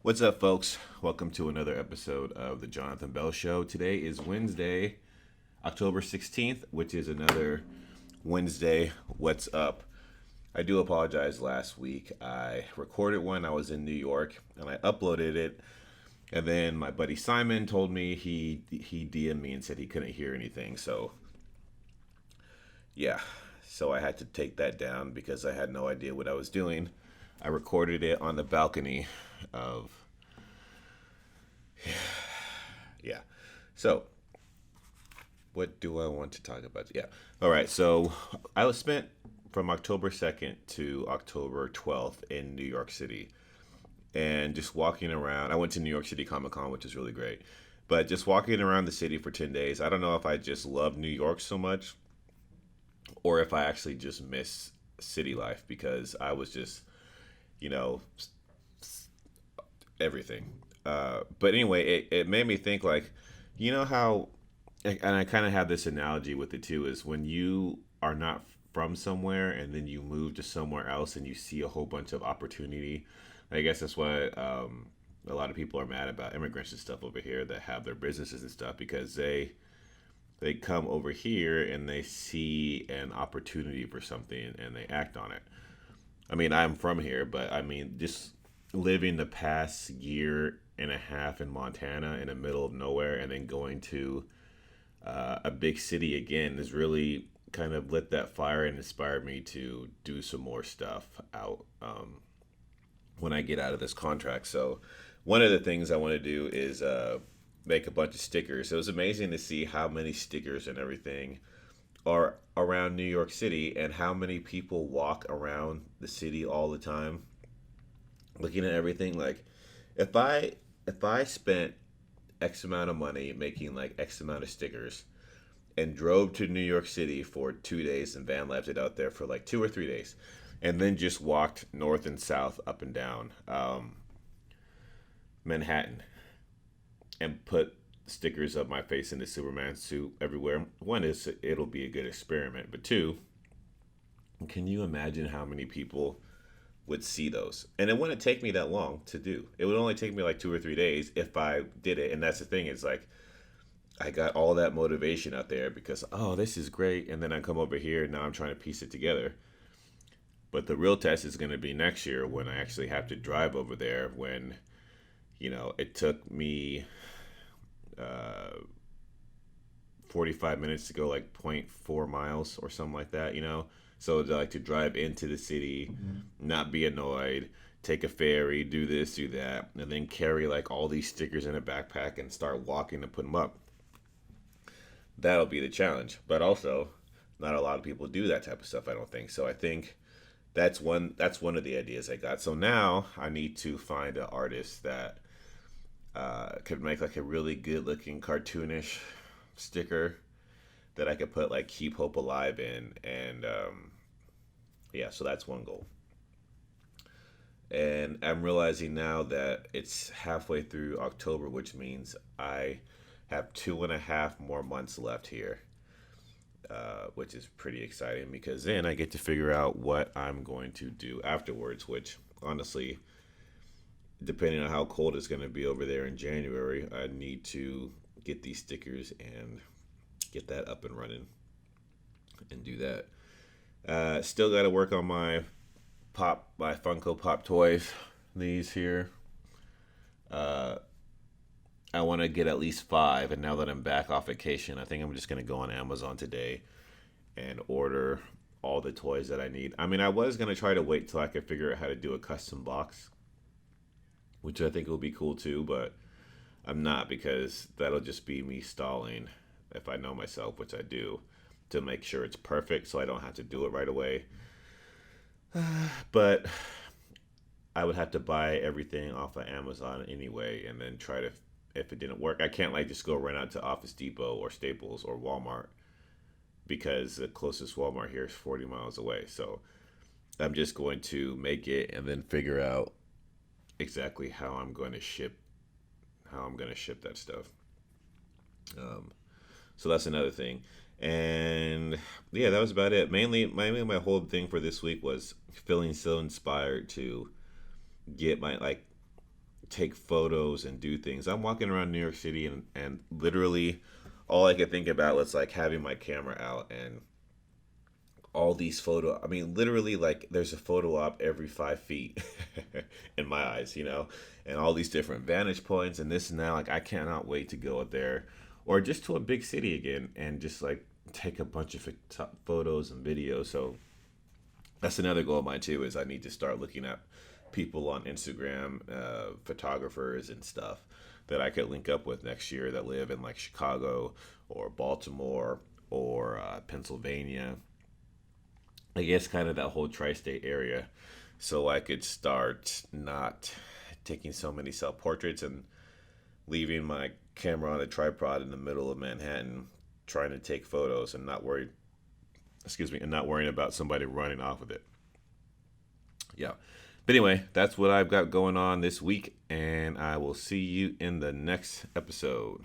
What's up, folks? Welcome to another episode of the Jonathan Bell Show. Today is Wednesday, October 16th, which is another Wednesday What's Up. I do apologize. Last week I recorded one. I was in New York and I uploaded it. And then my buddy Simon told me he DM'd me and said he couldn't hear anything. Yeah, so I had to take that down because I had no idea what I was doing. I recorded it on the balcony of yeah. So, what do I want to talk about? Yeah. All right. So, I was spent from October 2nd to October 12th in New York City. And just walking around, I went to New York City Comic Con, which is really great. But just walking around the city for 10 days, I don't know if I just love New York so much or if I actually just miss city life because I was just, you know, everything. But anyway, it made me think like, you know how, and I kind of have this analogy with it too, is when you are not from somewhere and then you move to somewhere else and you see a whole bunch of opportunity. I guess that's what a lot of people are mad about immigrants and stuff over here that have their businesses and stuff because they come over here and they see an opportunity for something and they act on it. I mean, I'm from here, but I mean, just living the past year and a half in Montana in the middle of nowhere and then going to a big city again has really kind of lit that fire and inspired me to do some more stuff out when I get out of this contract. So, one of the things I want to do is make a bunch of stickers. So it was amazing to see how many stickers and everything are around New York City and how many people walk around the city all the time looking at everything. Like if I spent X amount of money making like X amount of stickers and drove to New York City for 2 days and van left it out there for like 2 or 3 days and then just walked north and south up and down Manhattan and put stickers of my face in the Superman suit everywhere. One is it'll be a good experiment, but two, can you imagine how many people would see those? And it wouldn't take me that long to do. It would only take me like 2 or 3 days if I did it. And that's the thing. It's like I got all that motivation out there because this is great, and then I come over here and now I'm trying to piece it together. But the real test is going to be next year when I actually have to drive over there. When it took me uh, 45 minutes to go like zero point 0.4 miles or something like that. So to drive into the city, not be annoyed, take a ferry, do this, do that, and then carry like all these stickers in a backpack and start walking to put them up. That'll be the challenge. But also, not a lot of people do that type of stuff, I don't think. So I think that's one of the ideas I got. So now I need to find an artist that could make like a really good looking cartoonish sticker that I could put like "Keep Hope Alive" in, and yeah, so that's one goal. And I'm realizing now that it's halfway through October, which means I have 2.5 more months left here, which is pretty exciting because then I get to figure out what I'm going to do afterwards, which honestly, depending on how cold it's going to be over there in January, I need to get these stickers and get that up and running and do that. Still got to work on my Funko Pop toys. These here. Uh, I want to get at least 5, and now that I'm back off vacation, I think I'm just gonna go on Amazon today and order all the toys that I need. I mean, I was gonna try to wait till I could figure out how to do a custom box, which I think will be cool too, but I'm not because that'll just be me stalling if I know myself, which I do, to make sure it's perfect so I don't have to do it right away. But I would have to buy everything off of Amazon anyway and then try to, if it didn't work, I can't like just go run out to Office Depot or Staples or Walmart because the closest Walmart here is 40 miles away. So I'm just going to make it and then figure out exactly how I'm going to ship that stuff. Um, so that's another thing. And yeah, that was about it. Mainly my whole thing for this week was feeling so inspired to get my like take photos and do things. I'm walking around New York City, and literally all I could think about was like having my camera out and all these photo. I mean, literally, like there's a photo op every 5 feet in my eyes, and all these different vantage points and this and that. Like I cannot wait to go out there, or just to a big city again, and just like take a bunch of photos and videos. So that's another goal of mine too. Is I need to start looking at people on Instagram, photographers and stuff that I could link up with next year that live in like Chicago or Baltimore or Pennsylvania. I guess kind of that whole tri-state area, so I could start not taking so many self portraits and leaving my camera on a tripod in the middle of Manhattan, trying to take photos and not worried. Excuse me, and not worrying about somebody running off with it. Yeah. But anyway, that's what I've got going on this week, and I will see you in the next episode.